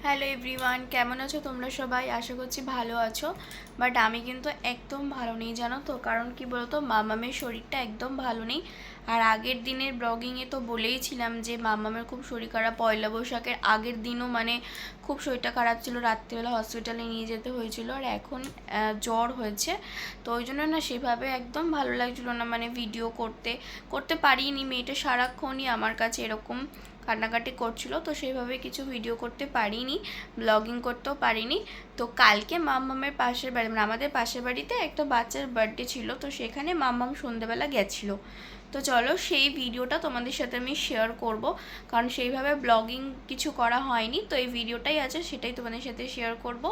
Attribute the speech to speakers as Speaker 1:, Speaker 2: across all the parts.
Speaker 1: Hello everyone, কেমন আছো তোমরা সবাই? আশা করছি ভালো আছো। বাট আমি কিন্তু একদম ভালো নেই, জানো তো। কারণ কি বলতো, মামামের শরীরটা একদম ভালো নেই। আর আগের দিনের ব্লগিংয়ে তো বলেইছিলাম যে মামামের খুব শরীর খারাপ। পয়লা বৈশাখের আগের দিনও মানে খুব শরীরটা খারাপ ছিল, রাত্রিবেলা হসপিটালে নিয়ে যেতে হয়েছিল। আর এখন জ্বর হয়েছে, তো ওই জন্য না সেভাবে একদম ভালো লাগছিলো না, মানে ভিডিও করতে পারিনি। মেয়েটা সারাক্ষণই আমার কাছে এরকম কান্নাকাটি করছিল, তো সেইভাবে কিছু ভিডিও করতে পারিনি, ব্লগিং করতেও পারিনি। তো কালকে মাম্মামের পাশের বাড়ি, মানে আমাদের পাশের বাড়িতে একটা বাচ্চার বার্থডে ছিল, তো সেখানে মাম্মাম সন্ধ্যেবেলা গেছিলো। তো চলো সেই ভিডিওটা তোমাদের সাথে আমি শেয়ার করব, কারণ সেইভাবে ব্লগিং কিছু করা হয়নি। তো এই ভিডিওটাই আছে, সেটাই তোমাদের সাথে শেয়ার করব।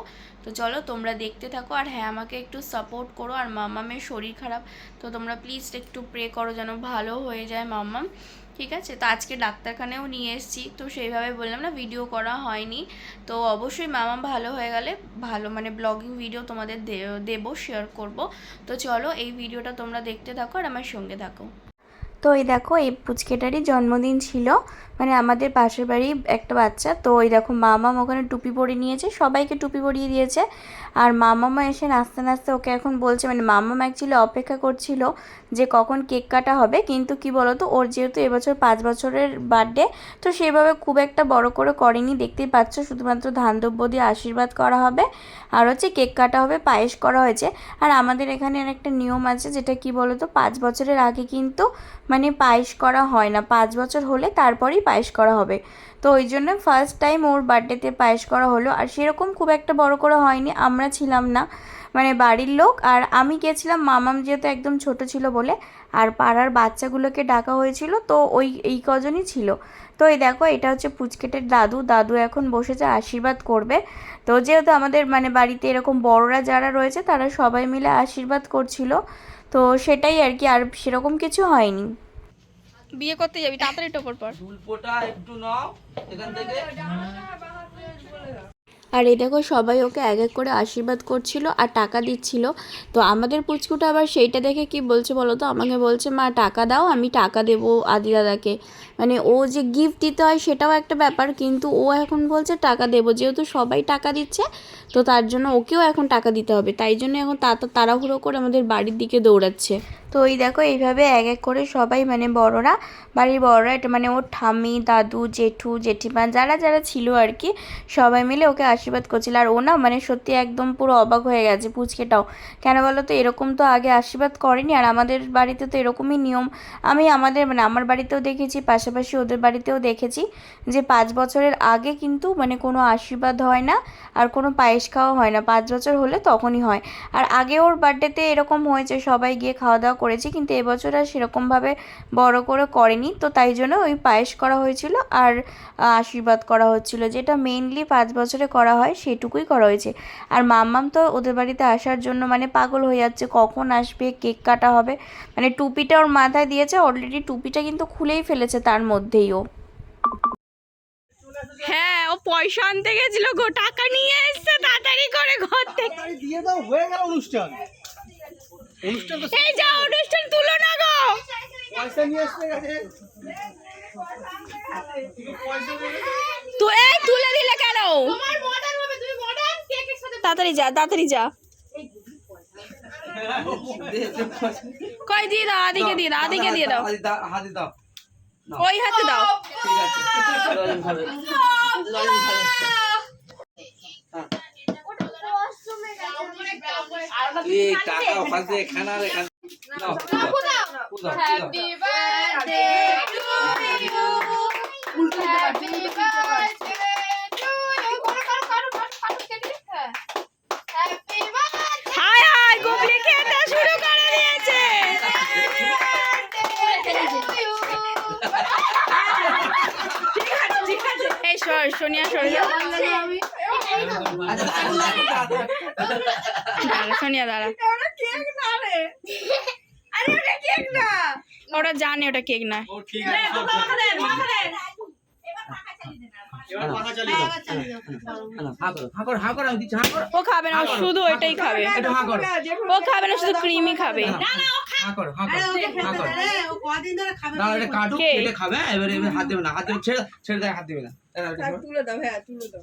Speaker 1: তো চলো তোমরা দেখতে থাকো। আর হ্যাঁ, আমাকে একটু সাপোর্ট করো। আর মাম্মামের শরীর খারাপ, তো তোমরা প্লিজ একটু প্রে করো যেন ভালো হয়ে যায় মাম্মাম, ঠিক আছে? তো আজকে ডাক্তারখানাও নিয়ে এসেছি, তো সেইভাবে বললাম না, ভিডিও করা হয়নি। তো অবশ্যই মামা ভালো হয়ে গেলে ভালো মানে ব্লগিং ভিডিও তোমাদের দেবো, শেয়ার করব। তো চলো এই ভিডিওটা তোমরা দেখতে থাকো আর আমার সঙ্গে থাকো। তো এই দেখো, এই পুচকেটারই জন্মদিন ছিল, মানে আমাদের পাশের বাড়ি একটা বাচ্চা। তো ওই দেখো মামাম ওখানে টুপি পরিয়ে নিয়েছে, সবাইকে টুপি পরিয়ে দিয়েছে। আর মামামা এসে নাচতে নাচতে ওকে এখন বলছে, মানে মামাম অ্যাকচুয়ালি অপেক্ষা করছিল যে কখন কেক কাটা হবে। কিন্তু কি বলতো, ওর যেহেতু এবছর 5 বছরের বার্থডে, তো সেভাবে খুব একটা বড় করে করেনি, দেখতেই পাচ্ছ। শুধুমাত্র ধান দ্রব্য দিয়ে আশীর্বাদ করা হবে, আর হচ্ছে কেক কাটা হবে, পায়েস করা হয়েছে। আর আমাদের এখানে একটা নিয়ম আছে, যেটা কি বলতো, 5 বছরের আগে কিন্তু মানে পায়েস করা হয় না, 5 বছর হলে তারপরেই পায়েস করা হবে। তো ওই জন্য ফার্স্ট টাইম ওর বার্থডেতে পায়েস করা হলো। আর সেরকম খুব একটা বড় করে হয়নি, আমরা ছিলাম না, মানে বাড়ির লোক আর আমি গেছিলাম, মামাম যেহেতু একদম ছোট ছিল বলে। আর পাড়ার বাচ্চাগুলোকে ডাকা হয়েছিল, তো এই কজনই ছিল। তো এই দেখো, এটা হচ্ছে পুচকেটের দাদু। দাদু এখন বসেছে, আশীর্বাদ করবে। তো যেহেতু আমাদের মানে বাড়িতে এরকম বড়রা যারা রয়েছে, তারা সবাই মিলে আশীর্বাদ করছিল। তো সেটাই আর কি, আর সেরকম কিছু হয়নি। বিয়ে করতে যাবি তাড়াতাড়ি, টোপর পর। একটু নাও এখান থেকে। আর এই দেখো, সবাই ওকে এক এক করে আশীর্বাদ করছিল আর টাকা দিচ্ছিল। তো আমাদের পুচকুটা আবার সেইটা দেখে কি বলছে বলো তো, আমাকে বলছে, মা টাকা দাও, আমি টাকা দেবো আদি দাদাকে। মানে ও যে গিফট দিতে হয় সেটাও একটা ব্যাপার, কিন্তু ও এখন বলছে টাকা দেবো, যেহেতু সবাই টাকা দিচ্ছে, তো তার জন্য ওকেও এখন টাকা দিতে হবে। তাই জন্য এখন তাড়াহুড়ো করে আমাদের বাড়ির দিকে দৌড়াচ্ছে। তো এই দেখো, এইভাবে এক এক করে সবাই, মানে বড়রা, বাড়ির বড়রা, এটা মানে ওর ঠাম্মি, দাদু, জেঠু, জেঠিমা, যারা যারা ছিল আর কি, সবাই মিলে ওকে আশীর্বাদ করছিল। আর ও না মানে সত্যি একদম পুরো অবাক হয়ে গেছে, পুচকেটাও। কেন বলো তো, এরকম তো আগে আশীর্বাদ করেনি। আর আমাদের বাড়িতে তো এরকমই নিয়ম। আমি আমাদের মানে আমার বাড়িতেও দেখেছি, পাশাপাশি ওদের বাড়িতেও দেখেছি, যে 5 বছরের আগে কিন্তু মানে কোনো আশীর্বাদ হয় না, আর কোনো পায়েস খাওয়া হয় না। 5 বছর হলে তখনই হয়। আর আগে ওর বার্থডেতে এরকম হয়েছে, সবাই গিয়ে খাওয়া দাওয়া করেছি, কিন্তু এবছর আর সেরকমভাবে বড় করে করেনি। তো তাই জন্য ওই পায়েস করা হয়েছিল আর আশীর্বাদ করা হচ্ছিল, যেটা মেইনলি 5 বছরে করা হয়, সেটুকুই করা হয়েছে। আর মাম্মাম তো ওদের বাড়িতে আসার জন্য মানে পাগল হয়ে যাচ্ছে, কখন আসবে, কেক কাটা হবে। মানে টুপিটা ওর মাথায় দিয়েছে অলরেডি, টুপিটা কিন্তু খুলেই ফেলেছে তার মধ্যেই ও। হ্যাঁ, ও পয়সা আনতে গেছিল গো, টাকা নিয়ে এসেছে তাড়াতাড়ি করে ঘর থেকে।
Speaker 2: দিয়ে দাও, হয়ে গেল অনুষ্ঠান। অনুষ্ঠান তো
Speaker 1: এই যা, অনুষ্ঠান তুলো না গো।
Speaker 2: পয়সা নিয়ে আসতে গেছে।
Speaker 1: তুই এই তুলে দিলে কেন? তাড়াতাড়ি যা, তাড়াতাড়ি যা। কই দিয়ে দাও, আদিকে দিয়ে দাও, আদিকে দিয়ে দাও,
Speaker 2: হাতে দাও,
Speaker 1: ওই হাতে দাও।
Speaker 2: ঠিক আছে। এই টাকা ফাঁসে খানা রে খানা। Now happy birthday to you, happy birthday to you. Happy birthday. Hi hi, গোবলি খেতে শুরু করে দিয়েছে। এই সোনিয়া, সোনিয়া দাঁড়া। ওরা জানে ওটা কেক না। ও খাবে না, শুধু ওইটাই খাবে। ও খাবে না, শুধু ক্রিমই খাবে। খাবে, এবারে হাত দেবে না, হাত দেবে, ছেড়ে দেয়, হাত দেবে না।
Speaker 3: তুলে দাও, হ্যাঁ তুলে দাও।